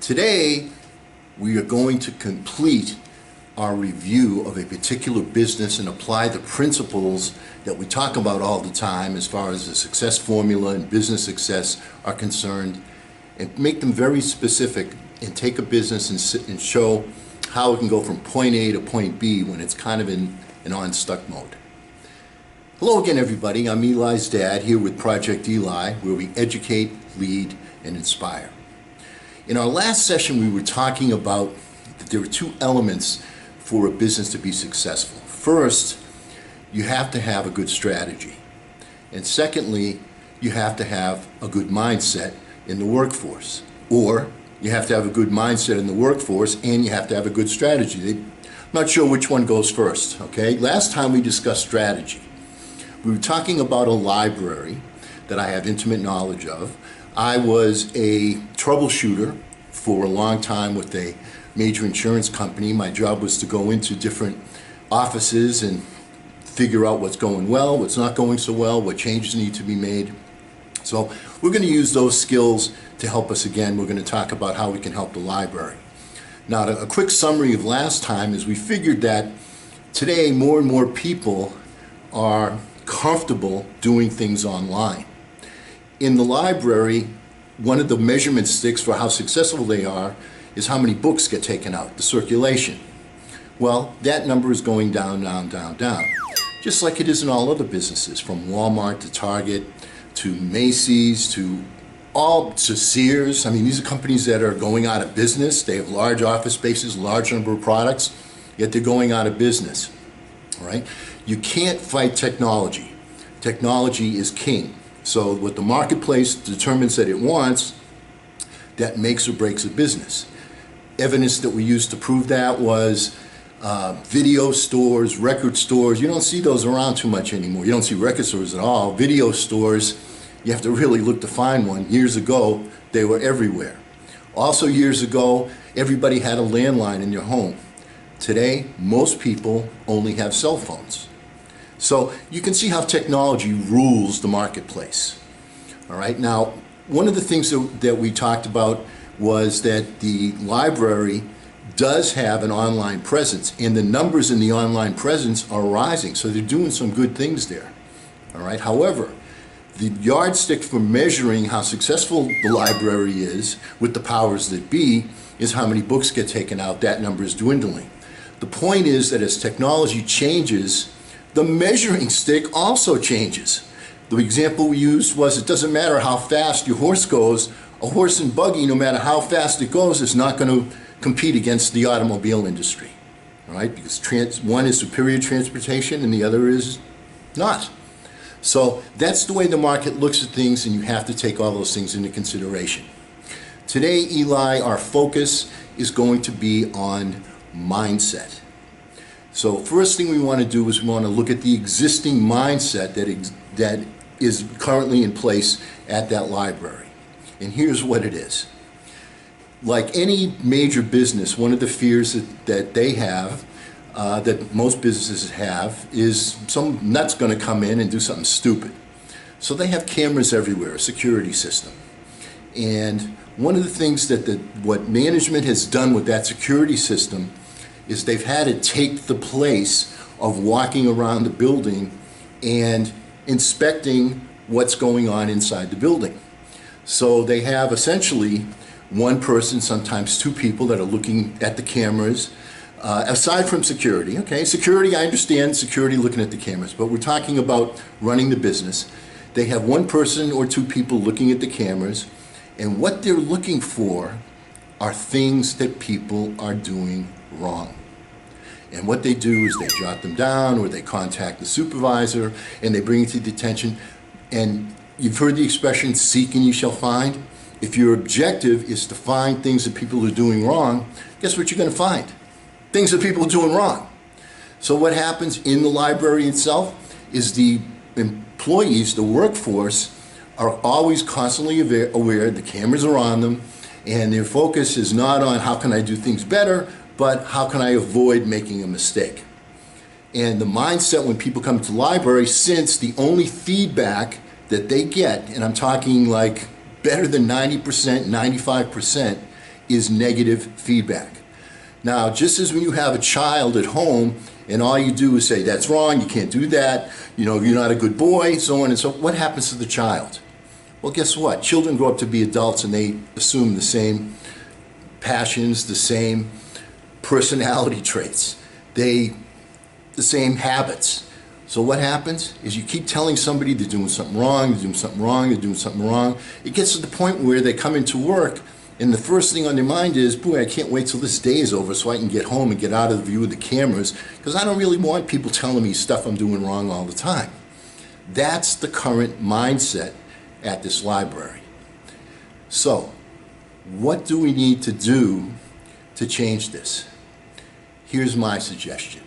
Today, we are going to complete our review of a particular business and apply the principles that we talk about all the time as far as the success formula and business success are concerned, and make them very specific and take a business and show how it can go from point A to point B when it's kind of in an on-stuck mode. Hello again, everybody. I'm Eli's dad here with Project Eli, where we educate, lead, and inspire. In our last session, we were talking about that there are two elements for a business to be successful. First, you have to have a good strategy. And secondly, you have to have a good mindset in the workforce. Or you have to have a good mindset in the workforce and you have to have a good strategy. I'm not sure which one goes first, okay? Last time we discussed strategy. We were talking about a library that I have intimate knowledge of. I was a troubleshooter for a long time with a major insurance company. My job was to go into different offices and figure out what's going well, what's not going so well, what changes need to be made. So we're going to use those skills to help us again. We're going to talk about how we can help the library. Now, a quick summary of last time is we figured that today more and more people are comfortable doing things online. In the library, one of the measurement sticks for how successful they are is how many books get taken out, the circulation. Well, that number is going down, down, down, down. Just like it is in all other businesses, from Walmart to Target to Macy's to Sears. I mean, these are companies that are going out of business. They have large office spaces, large number of products, yet they're going out of business. All right? You can't fight technology. Technology is king. So what the marketplace determines that it wants, that makes or breaks a business. Evidence that we used to prove that was video stores, record stores. You don't see those around too much anymore. You don't see record stores at all. Video stores, you have to really look to find one. Years ago, they were everywhere. Also years ago, everybody had a landline in their home. Today, most people only have cell phones. So you can see how technology rules the marketplace. All right. Now, one of the things that we talked about was that the library does have an online presence, and the numbers in the online presence are rising. So they're doing some good things there. All right. However, the yardstick for measuring how successful the library is with the powers that be is how many books get taken out. That number is dwindling. The point is that as technology changes, the measuring stick also changes. The example we used was it doesn't matter how fast your horse goes, a horse and buggy, no matter how fast it goes, is not going to compete against the automobile industry. All right? Because one is superior transportation and the other is not. So that's the way the market looks at things, and you have to take all those things into consideration. Today, Eli, our focus is going to be on mindset. So first thing we want to do is we want to look at the existing mindset that is currently in place at that library. And here's what it is. Like any major business, one of the fears that they have, that most businesses have, is some nut's going to come in and do something stupid. So they have cameras everywhere, a security system. And one of the things that what management has done with that security system is they've had to take the place of walking around the building and inspecting what's going on inside the building. So they have essentially one person, sometimes two people, that are looking at the cameras, aside from security. Okay, security, I understand security looking at the cameras, but we're talking about running the business. They have one person or two people looking at the cameras, and what they're looking for are things that people are doing wrong. And what they do is they jot them down, or they contact the supervisor and they bring it to the attention. And you've heard the expression, seek and you shall find. If your objective is to find things that people are doing wrong, guess what you're going to find? Things that people are doing wrong. So what happens in the library itself is the employees, the workforce, are always constantly aware the cameras are on them, and their focus is not on how can I do things better, but how can I avoid making a mistake? And the mindset when people come to the library, since the only feedback that they get, and I'm talking like better than 90%, 95%, is negative feedback. Now, just as when you have a child at home and all you do is say, that's wrong, you can't do that, you're not a good boy, so on and so on, what happens to the child? Well, guess what? Children grow up to be adults and they assume the same passions, the same personality traits, the same habits. So what happens is you keep telling somebody they're doing something wrong, they're doing something wrong, they're doing something wrong. It gets to the point where they come into work and the first thing on their mind is, boy, I can't wait till this day is over so I can get home and get out of the view of the cameras because I don't really want people telling me stuff I'm doing wrong all the time. That's the current mindset at this library. So, what do we need to do to change this? Here's my suggestion.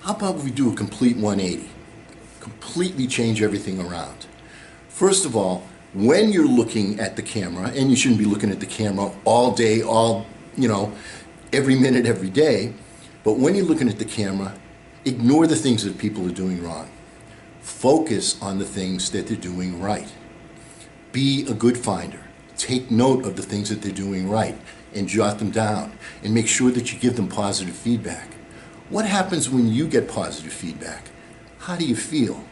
How about we do a complete 180? Completely change everything around. First of all, when you're looking at the camera, and you shouldn't be looking at the camera all day, every minute, every day, but when you're looking at the camera, ignore the things that people are doing wrong. Focus on the things that they're doing right. Be a good finder. Take note of the things that they're doing right and jot them down and make sure that you give them positive feedback. What happens when you get positive feedback? How do you feel?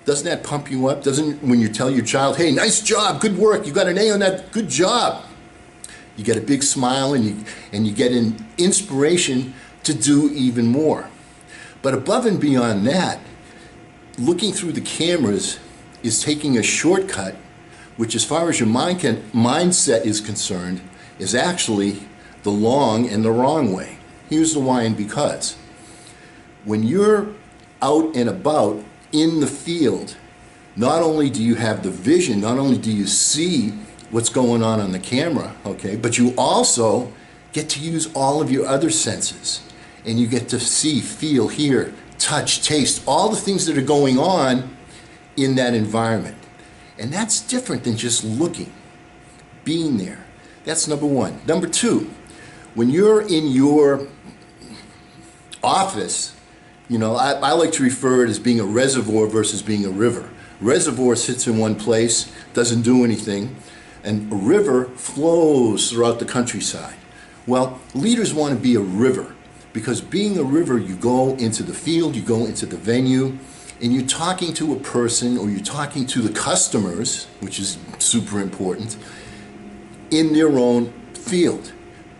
Doesn't that pump you up? When you tell your child, hey, nice job, good work, you got an A on that, good job. You get a big smile and you get an inspiration to do even more. But above and beyond that, looking through the cameras is taking a shortcut, which as far as your mindset is concerned, is actually the long and the wrong way. Here's the why and because. When you're out and about in the field, not only do you have the vision, not only do you see what's going on the camera, okay, but you also get to use all of your other senses. And you get to see, feel, hear, touch, taste, all the things that are going on in that environment. And that's different than just looking, being there. That's number one. Number two, when you're in your office, I like to refer it as being a reservoir versus being a river. Reservoir sits in one place, doesn't do anything, and a river flows throughout the countryside. Well, leaders want to be a river because being a river, you go into the field, you go into the venue, and you're talking to a person or you're talking to the customers, which is super important, in their own field.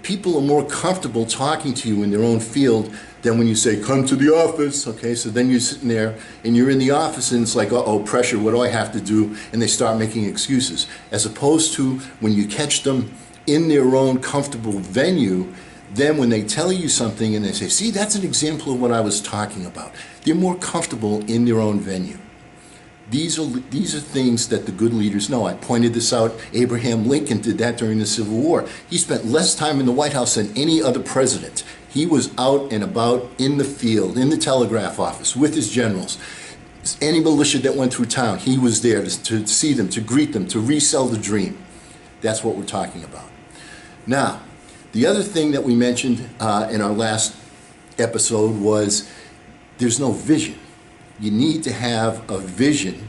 People are more comfortable talking to you in their own field than when you say, come to the office, okay? So then you're sitting there and you're in the office and it's like, uh-oh, pressure, what do I have to do? And they start making excuses. As opposed to when you catch them in their own comfortable venue, then when they tell you something and they say, see, that's an example of what I was talking about. They're more comfortable in their own venue. These are things that the good leaders know. I pointed this out. Abraham Lincoln did that during the Civil War. He spent less time in the White House than any other president. He was out and about in the field, in the telegraph office, with his generals. Any militia that went through town, he was there to see them, to greet them, to resell the dream. That's what we're talking about. Now, the other thing that we mentioned in our last episode was there's no vision. You need to have a vision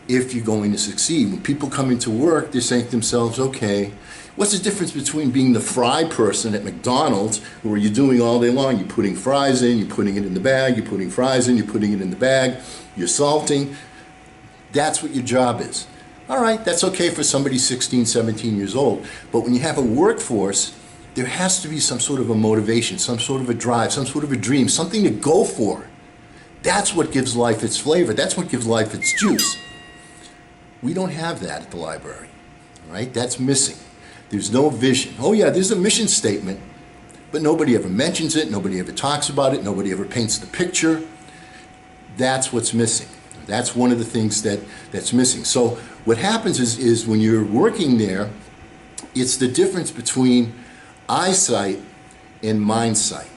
if you're going to succeed. When people come into work, they're saying to themselves, okay, what's the difference between being the fry person at McDonald's, where you're doing all day long, you're putting fries in, you're putting it in the bag, you're putting fries in, you're putting it in the bag, you're salting. That's what your job is. All right, that's okay for somebody 16, 17 years old. But when you have a workforce, there has to be some sort of a motivation, some sort of a drive, some sort of a dream, something to go for. That's what gives life its flavor. That's what gives life its juice. We don't have that at the library, right? That's missing. There's no vision. Oh yeah, there's a mission statement, but nobody ever mentions it, nobody ever talks about it, nobody ever paints the picture. That's what's missing. That's one of the things that's missing. So what happens is when you're working there, it's the difference between eyesight and mindsight.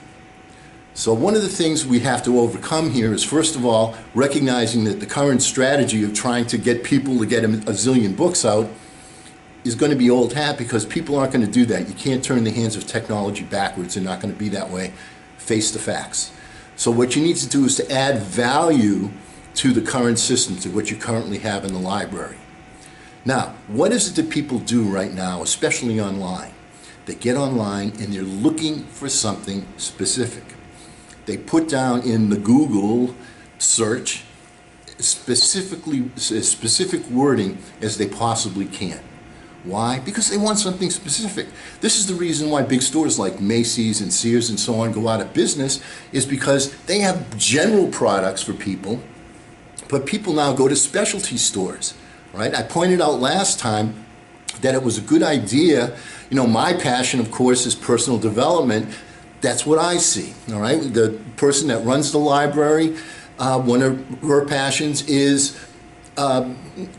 So one of the things we have to overcome here is, first of all, recognizing that the current strategy of trying to get people to get a zillion books out is going to be old hat, because people aren't going to do that. You can't turn the hands of technology backwards. They're not going to be that way. Face the facts. So what you need to do is to add value to the current system, to what you currently have in the library. Now, what is it that people do right now, especially online? They get online and they're looking for something specific. They put down in the Google search specific wording as they possibly can. Why? Because they want something specific. This is the reason why big stores like Macy's and Sears and so on go out of business, is because they have general products for people, but people now go to specialty stores, right? I pointed out last time that it was a good idea. You know, my passion, of course, is personal development. That's what I see, all right? The person that runs the library, one of her passions is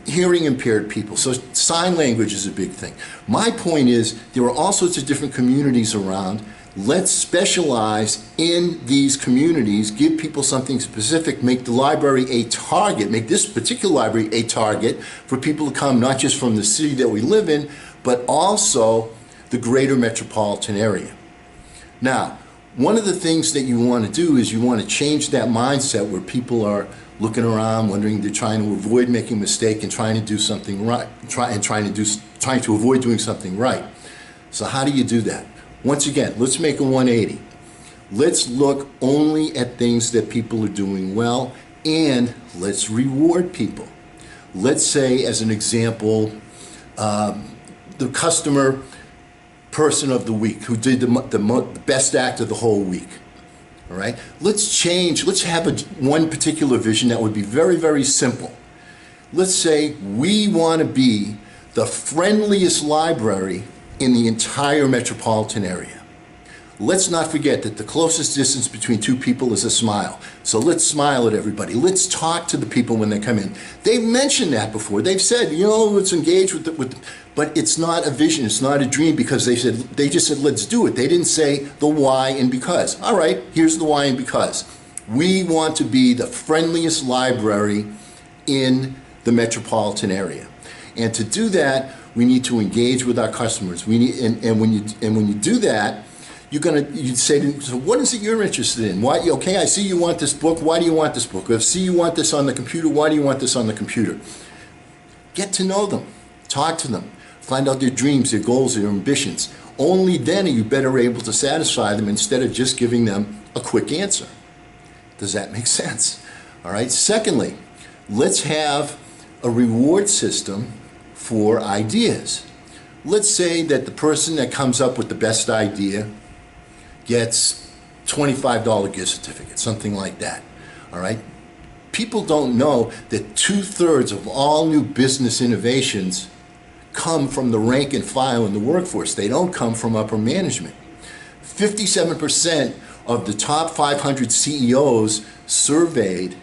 hearing impaired people. So sign language is a big thing. My point is, there are all sorts of different communities around. Let's specialize in these communities, give people something specific, make the library a target, make this particular library a target for people to come not just from the city that we live in, but also the greater metropolitan area. Now, one of the things that you want to do is you want to change that mindset where people are looking around, wondering, they're trying to avoid making a mistake and trying to do something right, trying to avoid doing something right. So how do you do that? Once again, let's make a 180. Let's look only at things that people are doing well, and let's reward people. Let's say, as an example, the customer person of the week who did the best act of the whole week. All right, let's have one particular vision that would be very, very simple. Let's say we want to be the friendliest library in the entire metropolitan area. Let's not forget that the closest distance between two people is a smile. So let's smile at everybody. Let's talk to the people when they come in. They've mentioned that before. They've said, you know, let's engage but it's not a vision, it's not a dream, because they just said, let's do it. They didn't say the why and because. All right, here's the why and because. We want to be the friendliest library in the metropolitan area. And to do that, we need to engage with our customers. We need, and when you do that, you say to them, so what is it you're interested in? Why? Okay, I see you want this book. Why do you want this book? I see you want this on the computer. Why do you want this on the computer? Get to know them. Talk to them. Find out their dreams, their goals, their ambitions. Only then are you better able to satisfy them instead of just giving them a quick answer. Does that make sense? All right. Secondly, let's have a reward system for ideas. Let's say that the person that comes up with the best idea gets $25 gift certificate, something like that. All right. People don't know that 2/3 of all new business innovations come from the rank and file in the workforce. They don't come from upper management. 57% of the top 500 CEOs surveyed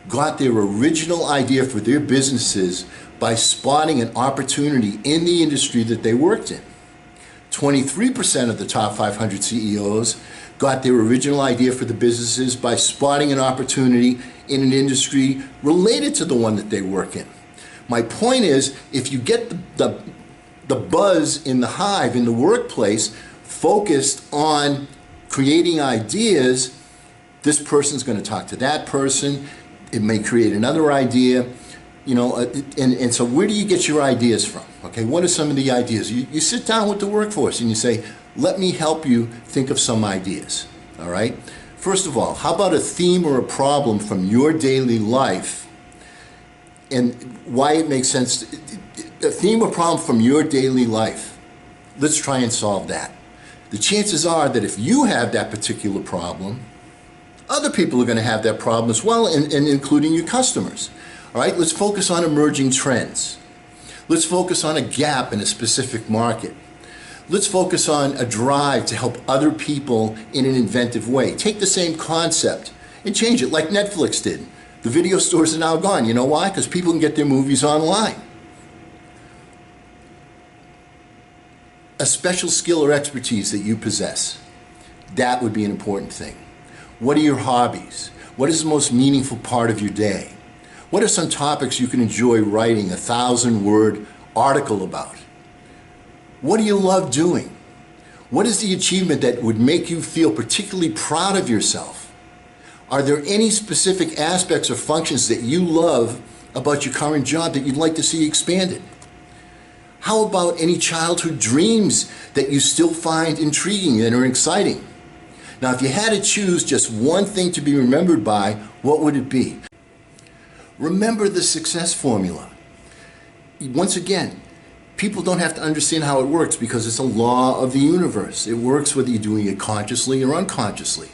got their original idea for their businesses by spotting an opportunity in the industry that they worked in. 23% of the top 500 CEOs got their original idea for the businesses by spotting an opportunity in an industry related to the one that they work in. My point is, if you get the buzz in the hive, in the workplace, focused on creating ideas, this person's going to talk to that person. It may create another idea, you know, and so where do you get your ideas from? Okay, what are some of the ideas? You sit down with the workforce and you say, let me help you think of some ideas, all right? First of all, how about a theme or a problem from your daily life and why it makes sense? A theme or problem from your daily life. Let's try and solve that. The chances are that if you have that particular problem, other people are going to have that problem as well, and including your customers. All right, let's focus on emerging trends. Let's focus on a gap in a specific market. Let's focus on a drive to help other people in an inventive way. Take the same concept and change it, like Netflix did. The video stores are now gone. You know why? Because people can get their movies online. A special skill or expertise that you possess, that would be an important thing. What are your hobbies? What is the most meaningful part of your day? What are some topics you can enjoy writing a 1,000-word article about? What do you love doing? What is the achievement that would make you feel particularly proud of yourself? Are there any specific aspects or functions that you love about your current job that you'd like to see expanded? How about any childhood dreams that you still find intriguing and are exciting? Now, if you had to choose just one thing to be remembered by, what would it be? Remember the success formula. Once again, people don't have to understand how it works because it's a law of the universe. It works whether you're doing it consciously or unconsciously.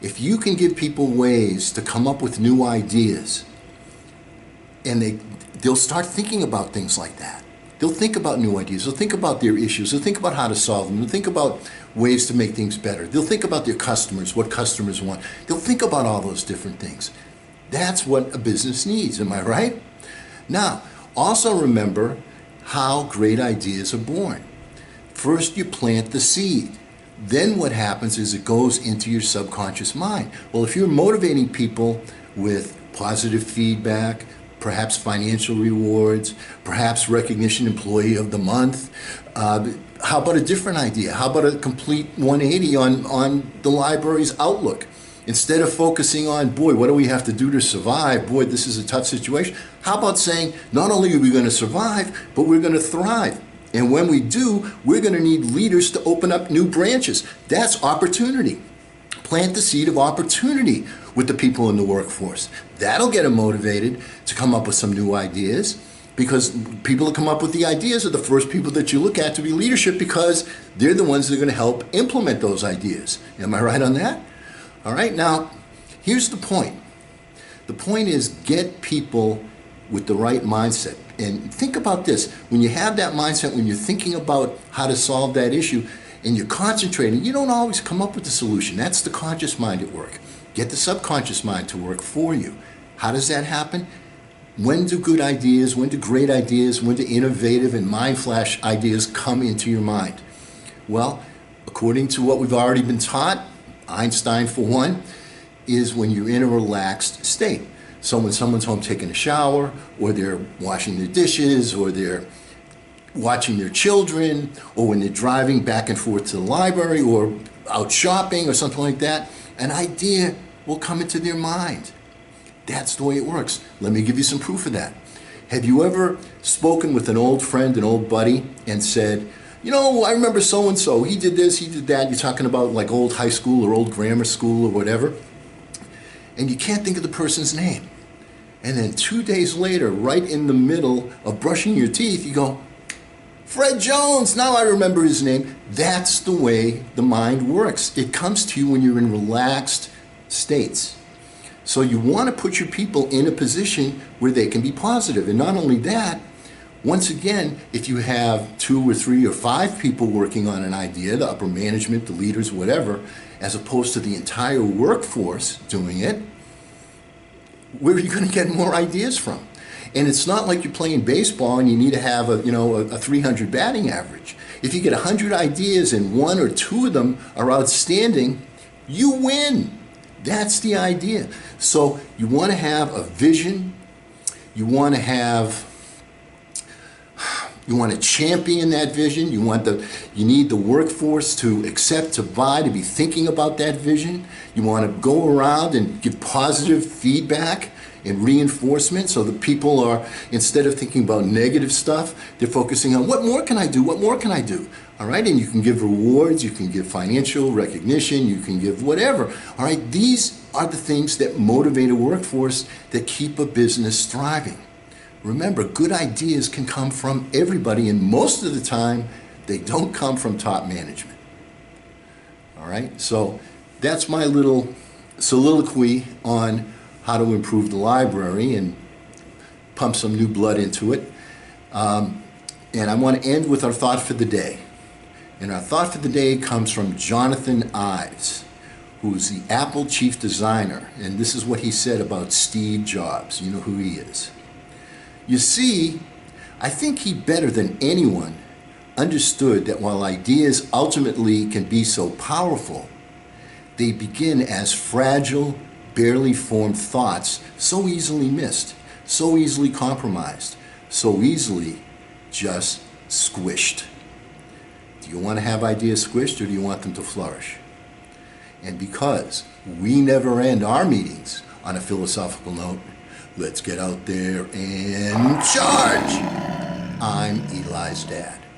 If you can give people ways to come up with new ideas, and they'll start thinking about things like that. They'll think about new ideas. They'll think about their issues. They'll think about how to solve them. They'll think about ways to make things better. They'll think about their customers, what customers want. They'll think about all those different things. That's what a business needs, am I right? Now, also remember how great ideas are born. First, you plant the seed. Then what happens is it goes into your subconscious mind. Well, if you're motivating people with positive feedback, perhaps financial rewards, perhaps recognition employee of the month, how about a different idea? How about a complete 180 on the library's outlook? Instead of focusing on, boy, what do we have to do to survive? Boy, this is a tough situation. How about saying, not only are we going to survive, but we're going to thrive. And when we do, we're going to need leaders to open up new branches. That's opportunity. Plant the seed of opportunity with the people in the workforce. That'll get them motivated to come up with some new ideas, because people that come up with the ideas are the first people that you look at to be leadership, because they're the ones that are going to help implement those ideas. Am I right on that? All right, now, here's the point. The point is, get people with the right mindset. And think about this. When you have that mindset, when you're thinking about how to solve that issue, and you're concentrating, you don't always come up with the solution. That's the conscious mind at work. Get the subconscious mind to work for you. How does that happen? When do good ideas, when do great ideas, when do innovative and mind flash ideas come into your mind? Well, according to what we've already been taught, Einstein for one, is when you're in a relaxed state. So when someone's home taking a shower, or they're washing their dishes, or they're watching their children, or when they're driving back and forth to the library, or out shopping, or something like that, an idea will come into their mind. That's the way it works. Let me give you some proof of that. Have you ever spoken with an old friend, an old buddy, and said, you know, I remember so-and-so, he did this, he did that. You're talking about like old high school or old grammar school or whatever. And you can't think of the person's name. And then 2 days later, right in the middle of brushing your teeth, you go, Fred Jones, now I remember his name. That's the way the mind works. It comes to you when you're in relaxed states. So you want to put your people in a position where they can be positive. And not only that, once again, if you have 2 or 3 or 5 people working on an idea, the upper management, the leaders, whatever, as opposed to the entire workforce doing it, where are you going to get more ideas from? And it's not like you're playing baseball and you need to have a 300 batting average. If you get 100 ideas and 1 or 2 of them are outstanding, you win. That's the idea. So you want to have a vision. You want to champion that vision. You need the workforce to accept, to buy, to be thinking about that vision. You want to go around and give positive feedback and reinforcement, so that people are, instead of thinking about negative stuff, they're focusing on what more can I do? What more can I do? All right, and you can give rewards, you can give financial recognition, you can give whatever. All right, these are the things that motivate a workforce, that keep a business thriving. Remember, good ideas can come from everybody, and most of the time, they don't come from top management. All right, so that's my little soliloquy on how to improve the library and pump some new blood into it. And I want to end with our thought for the day. And our thought for the day comes from Jonathan Ives, who's the Apple chief designer. And this is what he said about Steve Jobs. You know who he is. You see, I think he better than anyone understood that while ideas ultimately can be so powerful, they begin as fragile, barely formed thoughts, so easily missed, so easily compromised, so easily just squished. Do you want to have ideas squished, or do you want them to flourish? And because we never end our meetings on a philosophical note, let's get out there and charge! I'm Eli Eli's dad.